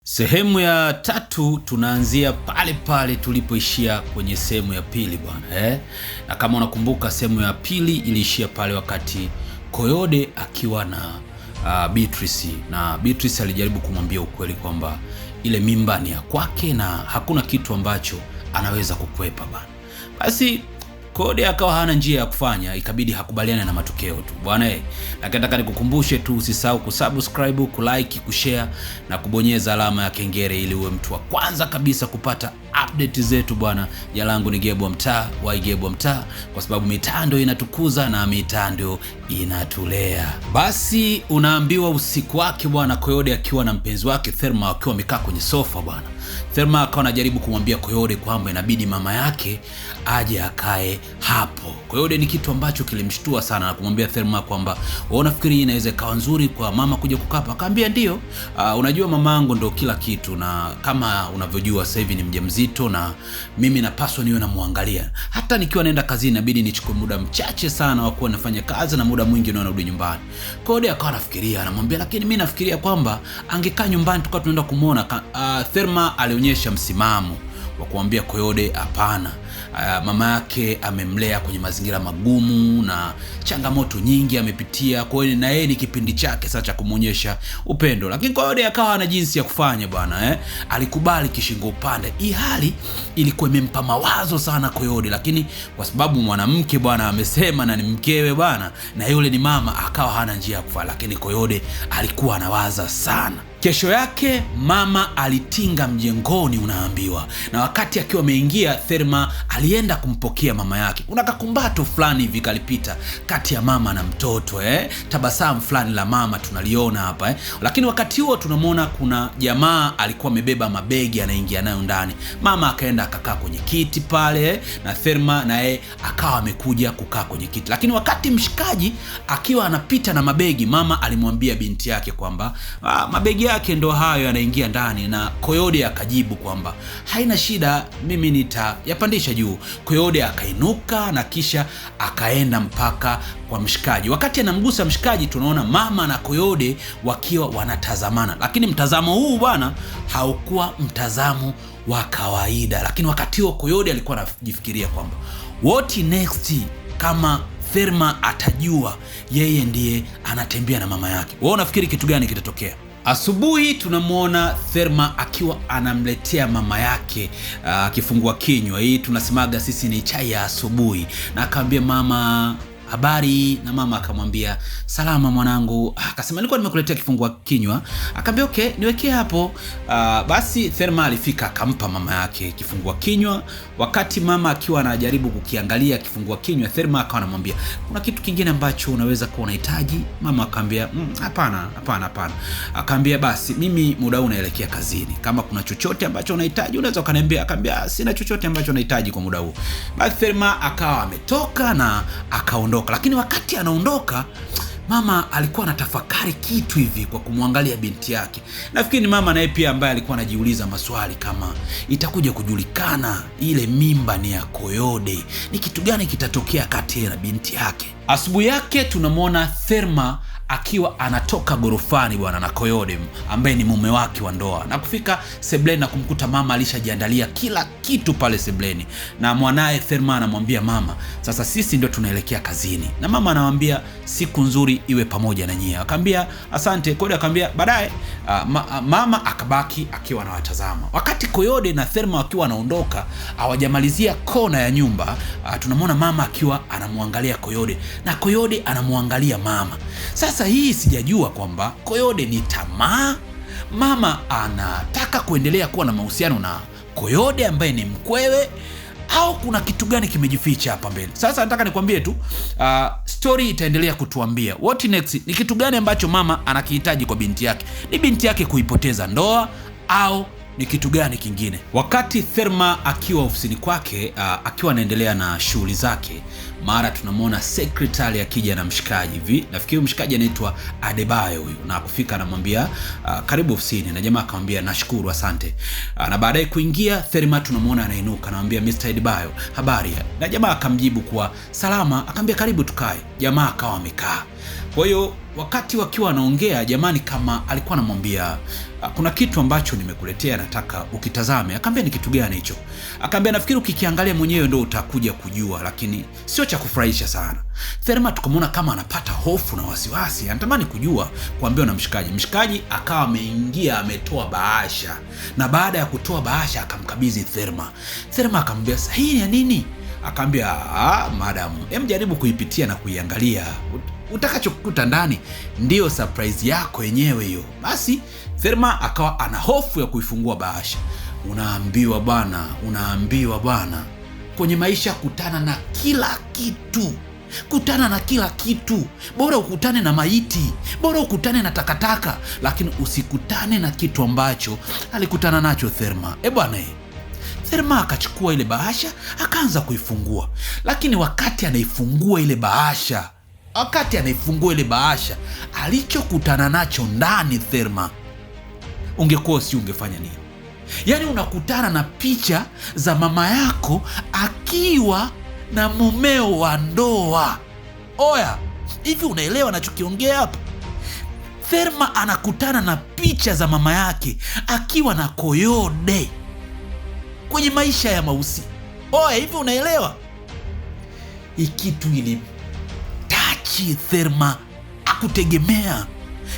Sehemu ya tatu tunaanzia pale pale tulipoishia kwenye sehemu ya pili bwana Na kama unakumbuka sehemu ya pili iliishia pale wakati Coyote akiwa na Beatrice, na Beatrice alijaribu kumwambia ukweli kwamba ile mimba ni ya kwake na hakuna kitu ambacho anaweza kukwepa bwana. Basi Coyote akawa hana njia ya kufanya, ikabidi hakubaliane na matokeo tu bwana. Nataka nikukumbushe tu usisahau kusubscribe, kulike, kushare na kubonyeza alama ya kengele ili uwe mtu wa kwanza kabisa kupata update zetu bwana. Jina langu ni Gebo Mtaa, Gebo Mtaa, kwa sababu mitaa ndio inatukuza na mitaa ndio inatulea. Basi unaambiwa usiku wake bwana, Coyote akiwa na mpenzi wake Thelma wakiwa wamekaa kwenye sofa bwana. Thelma akawa anajaribu kumwambia Coyote kwamba inabidi mama yake aje akae hapo. Coyote ni kitu ambacho kilimshtua sana na kumwambia Thelma kwamba wewe unafikiri inaweza ikawa nzuri kwa mama kuja kukaa hapa? Akamwambia ndio, unajua mamangu ndio kila kitu, na kama unavyojua sasa hivi ni mjamzito na mimi napaswa niwe namwangalia. Hata nikiwa naenda kazini inabidi nichukue muda mchache sana wa kuwa nafanya kazi na muda mwingi ndio narudi nyumbani. Coyote akawa anafikiria, anamwambia lakini mimi nafikiria kwamba angekaa nyumbani tukao tunaenda kumuona. Thelma alionyesha msimamo wa kumwambia Coyote hapana. Mama yake amemlea kwenye mazingira magumu na changamoto nyingi amepitia, kwa hiyo na yeye ni kipindi chake sasa cha kumuonyesha upendo. Lakini Coyote akawa na jinsi ya kufanya bwana Alikubali kishingo upande. Hii hali ilikuwa imempa mawazo sana Coyote, lakini kwa sababu mwanamke bwana amesema na ni mkewe bwana na yule ni mama, akawa hana njia ya kufanya. Lakini Coyote alikuwa anawaza sana. Kesho yake mama alitinga mjengoni unaambiwa, na wakati akiwa ameingia Thelma alienda kumpokea mama yake. Unakakumbato fulani hivi kalipita kati ya mama na mtoto tabasamu fulani la mama tunaliona hapa Lakini wakati huo tunamwona kuna jamaa alikuwa amebeba mabegi anaingia nayo ndani. Mama akaenda akakaa kwenye kiti pale na Thelma naye akawa amekuja kukaa kwenye kiti. Lakini wakati mshikaji akiwa anapita na mabegi, mama alimwambia binti yake kwamba mabegi yake ndo hayo yanaingia ndani, na Coyote akajibu kwamba haina shida, mimi nitayapandisha juu. Coyote akainuka na kisha akaenda mpaka kwa mshikaji. Wakati anamgusa mshikaji tunaona mama na Coyote wakiwa wanatazamana, lakini mtazamo huu bwana haukuwa mtazamo wa kawaida. Lakini wakati huo Coyote alikuwa anajifikiria kwamba what next kama Thelma atajua yeye ndiye anatembea na mama yake. Wewe unafikiri kitu gani kitatokea? Asubuhi tunamwona Thelma akiwa anamletea mama yake kifungua kinywa. Hii tunasemaga sisi ni chai ya asubuhi, na akamwambia mama habari, na mama akamwambia salama mwanangu. Akasema nilikuwa nimekuletea kifungua kinywa. Akamwambia okay, niwekee hapo. Basi Thelma alifika akampa mama yake kifungua kinywa. Wakati mama akiwa anajaribu kukiangalia kifungua kinywa, Thelma akawa anamwambia kuna kitu kingine ambacho unaweza kuwa unahitaji? Mama akamwambia hapana. Akamwambia basi mimi muda huu naelekea kazini, kama kuna chochote ambacho unahitaji unaweza ukaniambia. Akamwambia sina chochote ambacho unahitaji kwa muda huu. Basi Thelma akawa ametoka na akaondoka. Lakini wakati anaondoka mama alikuwa anatafakari kitu hivi kwa kumwangalia binti yake. Nafikiri mama naye pia ambaye alikuwa anajiuliza maswali kama itakuja kujulikana ile mimba ni ya Coyote, ni kitu gani kitatokea kati na binti yake. Asubuhi yake tunamwona Thelma akiwa anatoka gorofani bwana na Coyote ambaye ni mume wake wa ndoa, na kufika sebleni na kumkuta mama alishajiandalia kila kitu pale sebleni, na mwanae Thelma anamwambia mama sasa sisi ndio tunaelekea kazini, na mama anamwambia siku nzuri iwe pamoja na nyie. Akamwambia asante. Coyote akamwambia baadaye. Mama akabaki akiwa anawatazama. Wakati Coyote na Thelma wakiwa wanaondoka, hawajamalizia kona ya nyumba, tunamwona mama akiwa anamwangalia Coyote na Coyote anamwangalia mama. Sasa hii sijajua kwamba Coyote ni tamaa, mama anataka kuendelea kuwa na mahusiano na Coyote ambaye ni mkwewe, au kuna kitu gani kimejificha hapa mbele. Sasa nataka nikwambie tu story itaendelea kutuambia what next, ni kitu gani ambacho mama anakihitaji kwa binti yake. Ni binti yake kuipoteza ndoa au ni kitu gani kingine? Wakati Thelma akiwa ofisini kwake akiwa anaendelea na shughuli zake, mara tunamwona secretary akija na mshikaji hivi. Nafikiri mshikaji anaitwa Adebayo huyu, na kufika anamwambia karibu ofisini, na jamaa akamwambia nashukuru asante. Na baadaye kuingia Thelma tunamwona anainuka anamwambia Mr. Adebayo habari, na jamaa akamjibu kwa salama. Akamwambia karibu tukae. Jamaa akawa amekaa. Kwa hiyo wakati wakiwa wanaongea, jamani kama alikuwa anamwambia kuna kitu ambacho nimekuletea nataka ukitazame. Akamwambia ni kitu gani hicho? Akamwambia nafikiri ukikiangalia mwenyewe ndio utakuja kujua, lakini sio cha kufurahisha sana. Thelma tukamwona kama anapata hofu na wasiwasi, anatamani kujua kuambiwa na mshikaji. Mshikaji akawa ameingia, ametoa bahasha, na baada ya kutoa bahasha akamkabidhi Thelma. Thelma akamwambia hii ya nini? Akamwambia madam, jaribu kuipitia na kuiangalia, utakachokukuta ndani ndio surprise yako yenyewe hiyo. Basi Thelma akawa ana hofu ya kuifungua bahasha. Unaambiwa bwana, kwenye maisha kutana na kila kitu. Bora ukutane na maiti, bora ukutane na takataka, lakini usikutane na kitu ambacho alikutana nacho Thelma. Bwana Thelma akachukua ile bahasha akaanza kuifungua, lakini wakati anaifungua ile bahasha alichokutana nacho ndani, Thelma, ungekuwa si ungefanya nini? Yaani unakutana na picha za mama yako akiwa na mumeo wa ndoa. Oya, hivi unaelewa nachokiongea hapa? Thelma anakutana na picha za mama yake akiwa na Koyode kwenye maisha ya mausi. Oya, hivi unaelewa? Hii kitu ilitachi Thelma, akutegemea.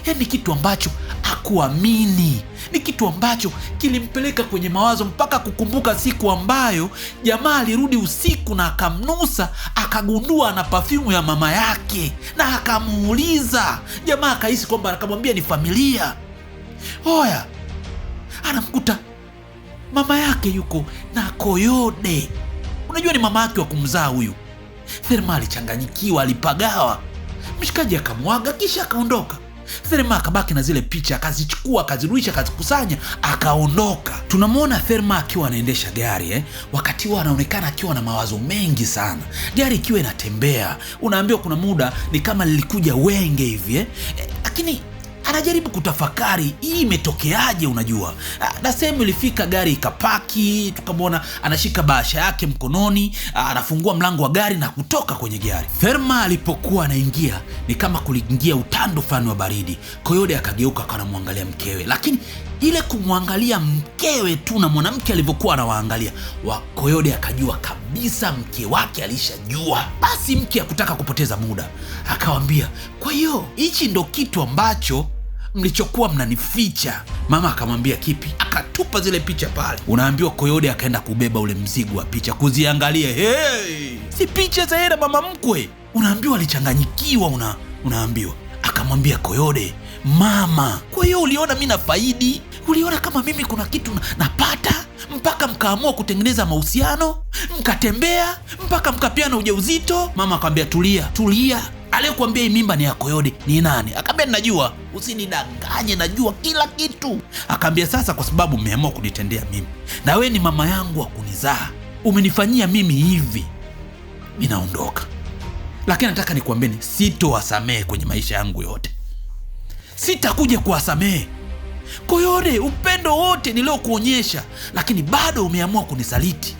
Yaani kitu ambacho hakuamini, ni kitu ambacho kilimpeleka kwenye mawazo mpaka kukumbuka siku ambayo jamaa alirudi usiku na akamnusa, akagundua na perfume ya mama yake, na akamuuliza. Jamaa akahisi kwamba, akamwambia ni familia. Oya, anamkuta mama yake yuko na Koyode. Unajua ni mama yake wa kumzaa huyu. Thelma alichanganyikiwa, alipagawa. Mshikaji akamwaga kisha akaondoka. Thelma akabaki na zile picha, akazichukua, akazirudisha, akazikusanya, akaondoka. Tunamwona Thelma akiwa anaendesha gari wakati huo anaonekana akiwa na mawazo mengi sana. Gari ikiwa inatembea, unaambiwa kuna muda ni kama lilikuja wenge hivi lakini anajaribu kutafakari hii imetokeaje. Unajua, na sehemu ilifika gari ikapaki, tukamwona anashika bahasha yake mkononi, anafungua mlango wa gari na kutoka kwenye gari. Thelma alipokuwa anaingia ni kama kuliingia utando fulani wa baridi. Koyode akageuka akanamwangalia mkewe, lakini ile kumwangalia mkewe tu na mwanamke alivyokuwa anawaangalia, Koyode akajua kabisa mke wake alishajua. Basi mke hakutaka kupoteza muda, akawambia, kwa hiyo hichi ndo kitu ambacho mlichokuwa mnanificha? Mama akamwambia kipi? Akatupa zile picha pale. Unaambiwa Koyode akaenda kubeba ule mzigo wa picha kuziangalia. Si picha za yeye mama mkwe. Unaambiwa alichanganyikiwa. Unaambiwa akamwambia Koyode, mama, kwa hiyo uliona mimi na faidi? Uliona kama mimi kuna kitu napata mpaka mkaamua kutengeneza mahusiano, mkatembea mpaka mkapiana ujauzito? Mama akamwambia tulia. Aliyekuambia hii mimba ni ya Koyode ni nani? Akamwambia ninajua, usinidanganye, najua kila kitu. Akamwambia sasa, kwa sababu umeamua kunitendea mimi, na wewe ni mama yangu wa kunizaa, umenifanyia mimi hivi, mimi naondoka. Lakini nataka nikwambieni, sitowasamehe kwenye maisha yangu yote. Sitakuja kuwasamehe. Koyode, upendo wote niliokuonyesha, lakini bado umeamua kunisaliti.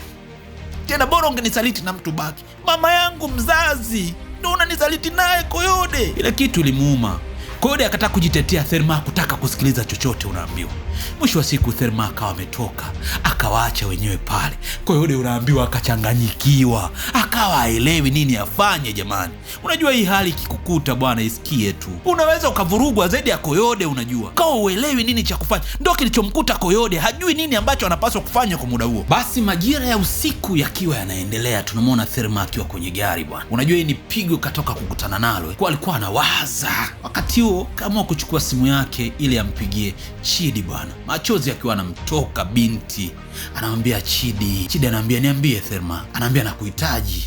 Tena bora ungenisaliti na mtu baki, mama yangu mzazi, ndio unanisaliti naye Koyode. Ile kitu ilimuuma. Koyode akataka kujitetea, Thelma hakutaka kusikiliza chochote unaambiwa. Mwisho wa siku Thelma akawa ametoka, akawaacha wenyewe pale. Koyode unaambiwa akachanganyikiwa, akawa haelewi nini afanye. Jamani, unajua hii hali ikikukuta bwana, isikie tu, unaweza ukavurugwa zaidi ya Koyode. Unajua kama uelewi nini cha kufanya, ndio kilichomkuta Koyode, hajui nini ambacho anapaswa kufanya kwa muda huo. Basi majira ya usiku yakiwa yanaendelea, tunamwona Thelma akiwa kwenye gari bwana. Unajua hii ni pigo katoka kukutana nalo. Kwa alikuwa anawaza wakati huo kama kuchukua simu yake ili ampigie Chidi bwana. Machozi akiwa anamtoka binti. Anamwambia Chidi. Chidi anamwambia niambie Thelma. Anamwambia nakuhitaji.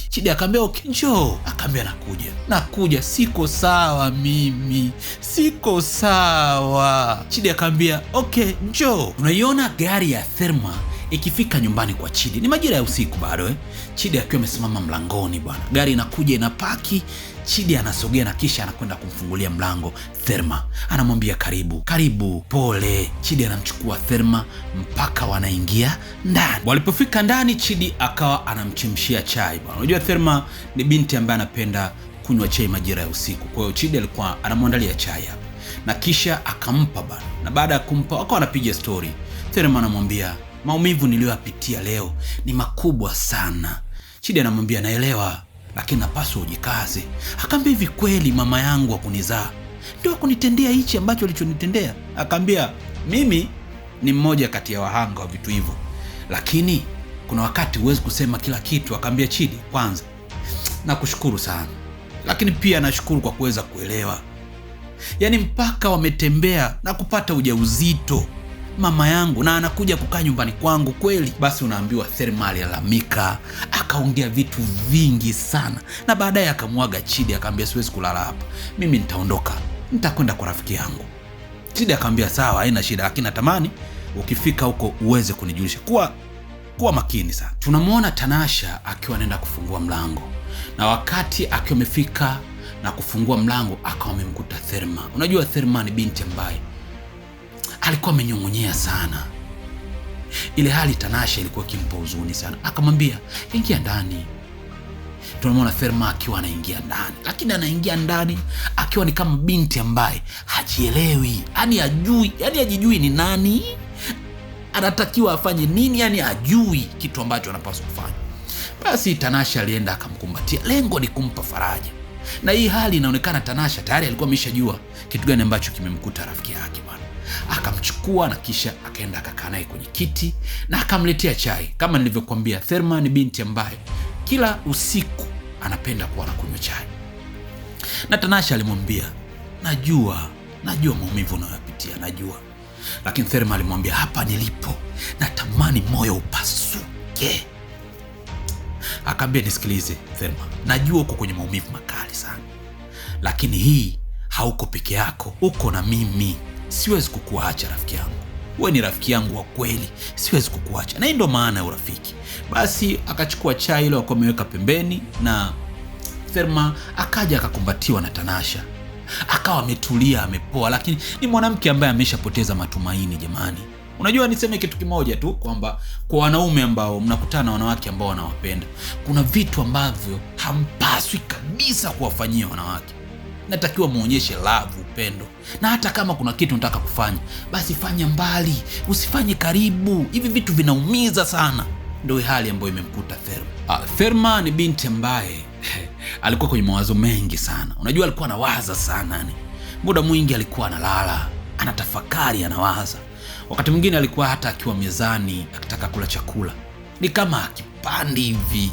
Chidi akamwambia okay, njoo. Akamwambia nakuja, siko sawa mimi. Siko sawa. Chidi akamwambia okay, njoo. Unaiona gari ya Thelma ikifika nyumbani kwa Chidi. Ni majira ya usiku bado Chidi akiwa amesimama mlangoni bwana. Gari inakuja inapaki. Chidi anasogea na kisha anakwenda kumfungulia mlango Thelma. Anamwambia karibu, pole. Chidi anamchukua Thelma mpaka wanaingia ndani. Walipofika ndani, Chidi akawa anamchemshia chai bwana. Unajua Thelma ni binti ambaye anapenda kunywa chai majira ya usiku. Kwa hiyo Chidi alikuwa anamwandalia chai hapa, na kisha akampa bana, na baada ya kumpa wakawa anapiga story. Thelma anamwambia, maumivu niliyoyapitia leo ni makubwa sana. Chidi anamwambia, naelewa, lakini napaswa ujikaze. Akamwambia, hivi kweli mama yangu akunizaa ndio akunitendea hichi ambacho alichonitendea? Akamwambia, mimi ni mmoja kati ya wahanga wa vitu hivyo, lakini kuna wakati huwezi kusema kila kitu. Akamwambia, Chidi, kwanza nakushukuru sana, lakini pia nashukuru kwa kuweza kuelewa. Yaani mpaka wametembea na kupata ujauzito mama yangu na anakuja kukaa nyumbani kwangu kweli? Basi unaambiwa Thelma alilalamika, akaongea vitu vingi sana, na baadaye akamwaga Chidi. Akamwambia, siwezi kulala hapa, mimi nitaondoka, nitakwenda kwa rafiki yangu. Chidi akamwambia, sawa, haina shida, lakini natamani ukifika huko uweze kunijulisha. Kuwa makini sana. Tunamuona Tanasha akiwa anaenda kufungua mlango, na wakati akiwa amefika na kufungua mlango akawa amemkuta Thelma. Unajua Thelma ni binti ambaye alikuwa amenyong'onyea sana. Ile hali Tanasha ilikuwa kimpa huzuni sana. Akamwambia, ingia ndani. Tunamwona Thelma akiwa anaingia ndani, lakini anaingia ndani akiwa ni kama binti ambaye hajielewi, yani hajijui ni nani, anatakiwa afanye nini, yani hajui kitu ambacho anapaswa kufanya. Basi Tanasha alienda akamkumbatia, lengo ni kumpa faraja. Na hii hali inaonekana Tanasha tayari alikuwa ameshajua kitu gani ambacho kimemkuta rafiki yake bwana. Akamchukua na kisha akaenda akakaa naye kwenye kiti na akamletea chai. Kama nilivyokuambia, Thelma ni binti ambaye kila usiku anapenda kuwa anakunywa chai. Na Tanasha alimwambia, najua maumivu unayopitia, najua. Lakini Thelma alimwambia, hapa nilipo natamani moyo upasuke. Akamwambia, nisikilize Thelma, najua uko kwenye maumivu makali sana, lakini hii hauko peke yako, uko na mimi. Siwezi kukuacha rafiki yangu, wewe ni rafiki yangu wa kweli, siwezi kukuacha. Na hii ndo maana ya urafiki. Basi akachukua chai ile alikuwa ameweka pembeni, na Thelma akaja akakumbatiwa na Tanasha, akawa ametulia, amepoa. Lakini ni mwanamke ambaye ameshapoteza matumaini jamani. Unajua, niseme kitu kimoja tu, kwamba kwa wanaume ambao mnakutana na wanawake ambao wanawapenda, kuna vitu ambavyo hampaswi kabisa kuwafanyia wanawake. Natakiwa muonyeshe love, upendo, na hata kama kuna kitu unataka kufanya, basi fanya mbali, usifanye karibu. Hivi vitu vinaumiza sana. Ndio hali ambayo imemkuta Thelma. Thelma ni binti ambaye alikuwa kwenye mawazo mengi sana. Unajua, alikuwa anawaza sana, muda mwingi alikuwa analala, anatafakari, anawaza. Wakati mwingine alikuwa hata akiwa mezani akitaka kula chakula ni kama akipandi hivi.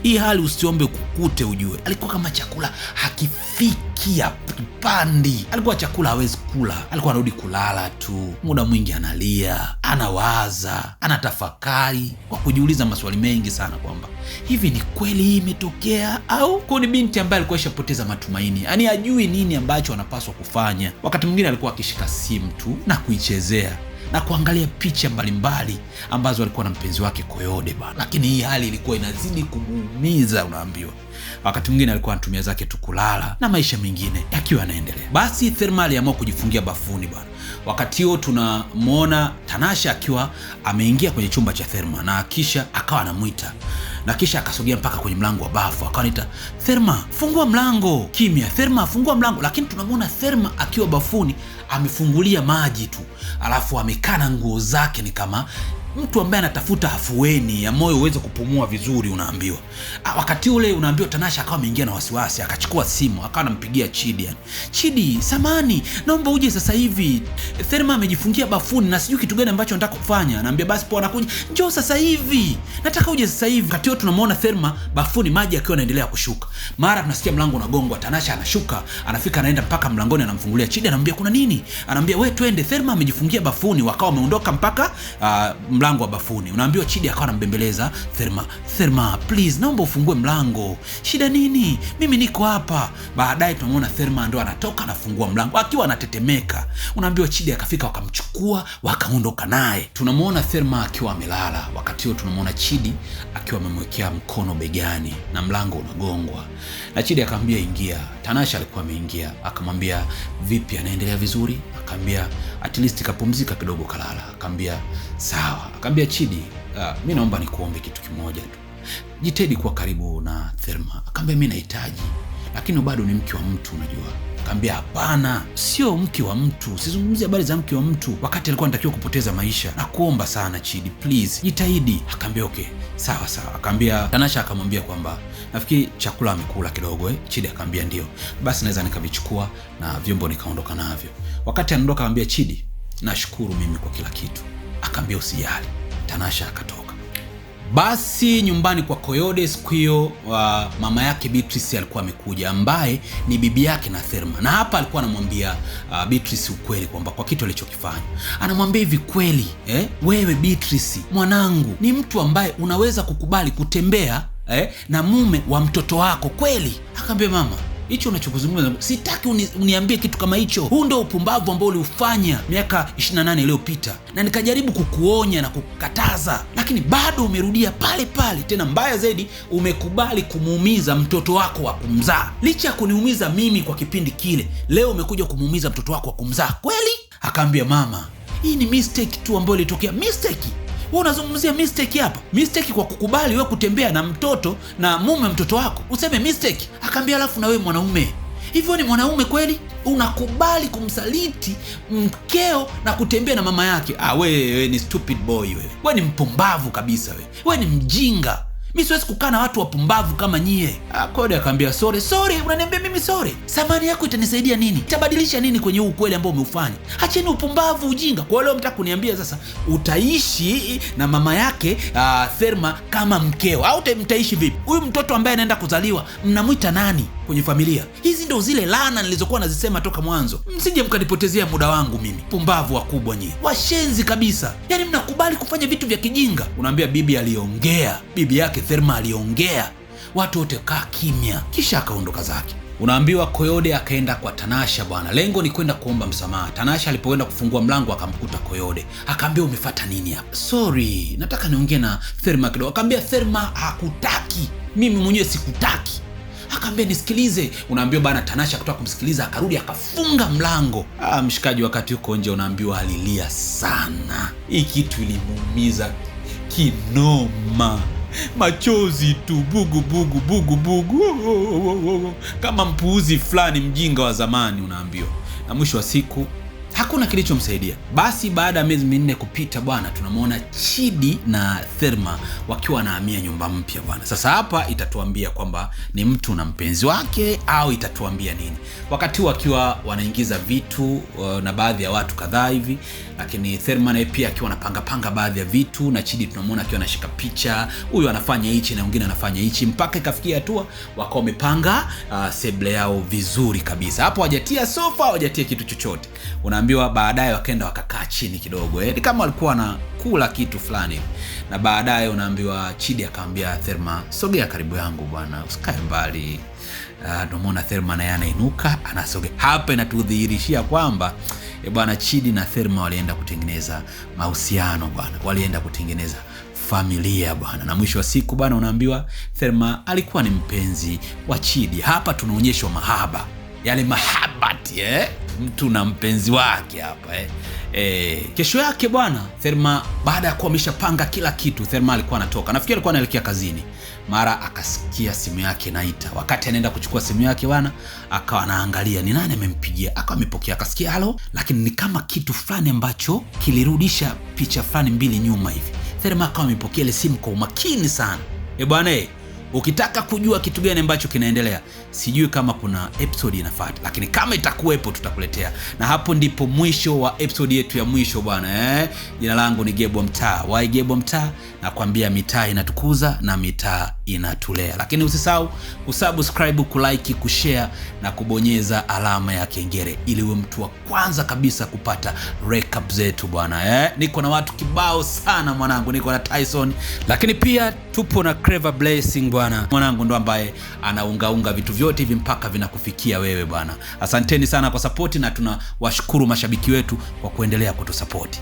Hii hali usiombe kukute, ujue alikuwa kama chakula hakifiki, hakipandi. Alikuwa chakula hawezi kula, alikuwa anarudi kulala tu. Muda mwingi analia, anawaza, anatafakari kwa kujiuliza maswali mengi sana, kwamba hivi ni kweli hii imetokea au? Kwa ni binti ambaye alikuwa ishapoteza matumaini, yani hajui nini ambacho anapaswa kufanya. Wakati mwingine alikuwa akishika simu tu na kuichezea na kuangalia picha mbalimbali ambazo alikuwa na mpenzi wake Koyode bana. Lakini hii hali ilikuwa inazidi kumuumiza, unaambiwa. Wakati mwingine alikuwa anatumia zake tu kulala na maisha mengine yakiwa yanaendelea. Basi Thelma aliamua kujifungia bafuni bana. Wakati huo tunamuona Tanasha akiwa ameingia kwenye chumba cha Thelma, na kisha akawa anamuita, na kisha akasogea mpaka kwenye mlango wa bafu, akawa anaita, Thelma, fungua mlango. Kimya. Thelma, fungua mlango. Lakini tunamuona Thelma akiwa bafuni amefungulia maji tu, alafu amekaa na nguo zake, ni kama mtu ambaye anatafuta afueni ya moyo uweze kupumua vizuri, unaambiwa. Wakati ule unaambiwa Tanasha akawa ameingia na wasiwasi, akachukua simu akawa anampigia Chidi. Chidi, samani, naomba uje sasa hivi. Thelma amejifungia bafuni na sijui kitu gani ambacho nataka kufanya. Anaambia, basi poa, nakuja. Njoo sasa hivi, nataka uje sasa hivi. Wakati huo tunamuona Thelma bafuni, maji akiwa yanaendelea kushuka. Mara tunasikia mlango unagongwa. Tanasha anashuka, anafika, anaenda mpaka mlangoni, anamfungulia Chidi. Anamwambia, kuna nini? Anamwambia, wewe twende, Thelma amejifungia bafuni. Wakawa wameondoka mpaka mlango wa bafuni. Unaambiwa Chidi akawa anambembeleza Thelma, please, naomba ufungue mlango. Shida nini? Mimi niko hapa. Baadaye tunamuona Thelma ndo anatoka, anafungua mlango akiwa anatetemeka. Unaambiwa Chidi akafika, wakamchukua, wakaondoka naye. Tunamuona Thelma akiwa amelala. Wakati huo tunamuona Chidi akiwa amemwekea mkono begani na mlango unagongwa. Na Chidi akamwambia, ingia. Tanasha alikuwa ameingia, akamwambia, vipi, anaendelea vizuri? Akamwambia, at least kapumzika kidogo, kalala. Akamwambia, sawa. Akamwambia, Chidi, mimi naomba nikuombe kitu kimoja tu. Jitahidi kuwa karibu na Thelma. Akamwambia, mimi nahitaji, lakini bado ni mke wa mtu unajua. Akaambia hapana, sio mke wa mtu, sizungumzie habari za mke wa mtu wakati alikuwa anatakiwa kupoteza maisha. Nakuomba sana Chidi, please jitahidi. Akaambia okay, sawa. Akaambia Tanasha akamwambia kwamba nafikiri chakula amekula kidogo Chidi akaambia ndio, basi naweza nikavichukua na vyombo nikaondoka navyo. Wakati anaondoka akamwambia Chidi, nashukuru mimi kwa kila kitu. Akaambia usijali. Tanasha akatoka. Basi nyumbani kwa Coyote siku hiyo mama yake Beatrice alikuwa amekuja, ambaye ni bibi yake na Thelma. Na hapa alikuwa anamwambia Beatrice ukweli kwamba kwa kitu alichokifanya. Anamwambia hivi, kweli wewe Beatrice mwanangu ni mtu ambaye unaweza kukubali kutembea na mume wa mtoto wako kweli? Akamwambia mama, hicho unachokuzungumza sitaki uniambie kitu kama hicho. Huu ndio upumbavu ambao uliufanya miaka 28 iliyopita, na nikajaribu kukuonya na kukukataza, lakini bado umerudia pale pale. Tena mbaya zaidi, umekubali kumuumiza mtoto wako wa kumzaa. Licha ya kuniumiza mimi kwa kipindi kile, leo umekuja kumuumiza mtoto wako wa kumzaa kweli? Akaambia mama, hii ni mistake tu ambayo ilitokea. Mistake? Wewe unazungumzia mistake hapa? Mistake kwa kukubali wewe kutembea na mtoto na mume mtoto wako, useme mistake? Akaambia alafu na wewe mwanaume, hivyo ni mwanaume kweli? Unakubali kumsaliti mkeo na kutembea na mama yake? Wewe ni stupid boy wewe. Wewe ni mpumbavu kabisa wewe. Wewe ni mjinga. Mimi siwezi kukaa na watu wapumbavu kama nyie. Coyote akaambia sorry, unaniambia mimi sorry? Samani yako itanisaidia nini? Itabadilisha nini kwenye ukweli ambao umeufanya? Acheni upumbavu, ujinga. Kwa leo mtaka kuniambia sasa utaishi na mama yake Thelma kama mkeo, au mtaishi vipi? Huyu mtoto ambaye anaenda kuzaliwa mnamuita nani kwenye familia? Hizi ndio zile laana nilizokuwa nazisema toka mwanzo. Msije mkanipotezea muda wangu mimi. Pumbavu wakubwa nyie. Washenzi kabisa. Yaani mnakubali kufanya vitu vya kijinga. Unaambia bibi aliongea. Bibi yake Thelma aliongea. Watu wote kaa kimya. Kisha akaondoka zake. Unaambiwa Coyote akaenda kwa Tanasha bwana. Lengo ni kwenda kuomba msamaha. Tanasha alipoenda kufungua mlango akamkuta Coyote. Akaambia umefuata nini hapa? Sorry, nataka niongee na Thelma kidogo. Akaambia Thelma hakutaki. Mimi mwenyewe sikutaki. Akaambia nisikilize. Unaambiwa bana Tanasha kutoka kumsikiliza akarudi akafunga mlango. Mshikaji wakati yuko nje unaambiwa alilia sana. Hii kitu ilimuumiza kinoma. Machozi tu bugu kama mpuuzi fulani mjinga wa zamani unaambiwa. Na mwisho wa siku hakuna kilichomsaidia. Basi baada ya miezi 4 kupita bwana, tunamwona Chidi na Thelma wakiwa wanahamia nyumba mpya bwana. Sasa hapa itatuambia kwamba ni mtu na mpenzi wake au itatuambia nini? Wakati wakiwa wanaingiza vitu na baadhi ya watu kadhaa hivi, lakini Thelma naye pia akiwa anapanga baadhi ya vitu, na Chidi tunamwona akiwa anashika picha, huyu anafanya hichi na mwingine anafanya hichi, mpaka ikafikia hatua wakawa wamepanga seble yao vizuri kabisa. Hapo hawajatia sofa, hawajatia kitu chochote. Unaambiwa baadaye wakaenda wakakaa chini kidogo ni kama walikuwa na kula kitu fulani. Na baadaye unaambiwa Chidi akamwambia Thelma, sogea karibu yangu bwana, usikae mbali. Ndio Thelma naye anainuka anasogea. Hapa inatudhihirishia kwamba bwana Chidi na Thelma walienda kutengeneza mahusiano bwana, walienda kutengeneza familia bwana. Na mwisho wa siku bwana, unaambiwa Thelma alikuwa ni mpenzi wa Chidi. Hapa tunaonyeshwa mahaba, yale mahabati mtu na mpenzi wake hapa Kesho yake bwana, Thelma baada ya kuwa ameshapanga kila kitu, Thelma alikuwa anatoka. Nafikiri alikuwa anaelekea kazini. Mara akasikia simu yake inaita. Wakati anaenda kuchukua simu yake bwana, akawa anaangalia ni nani amempigia. Akawa amepokea, akasikia halo, lakini ni kama kitu fulani ambacho kilirudisha picha fulani mbili nyuma hivi. Thelma akawa amepokea ile simu kwa umakini sana. Bwana ukitaka kujua kitu gani ambacho kinaendelea, sijui kama kuna episode inafuata, lakini kama itakuwepo tutakuletea. Na hapo ndipo mwisho wa episode yetu ya mwisho bwana Jina langu ni Gebo Mtaa. Why Gebo Mtaa? Nakwambia mitaa inatukuza na mitaa inatulea. Lakini usisahau kusubscribe, kulike, kushare na kubonyeza alama ya kengele ili uwe mtu wa kwanza kabisa kupata recap zetu bwana Niko na watu kibao sana mwanangu. Niko na Tyson, lakini pia tupo na Clever Blessing bwana. Mwanangu ndo ambaye anaungaunga vitu vyote hivi mpaka vinakufikia wewe bwana. Asanteni sana kwa support na tunawashukuru mashabiki wetu kwa kuendelea kutusupport.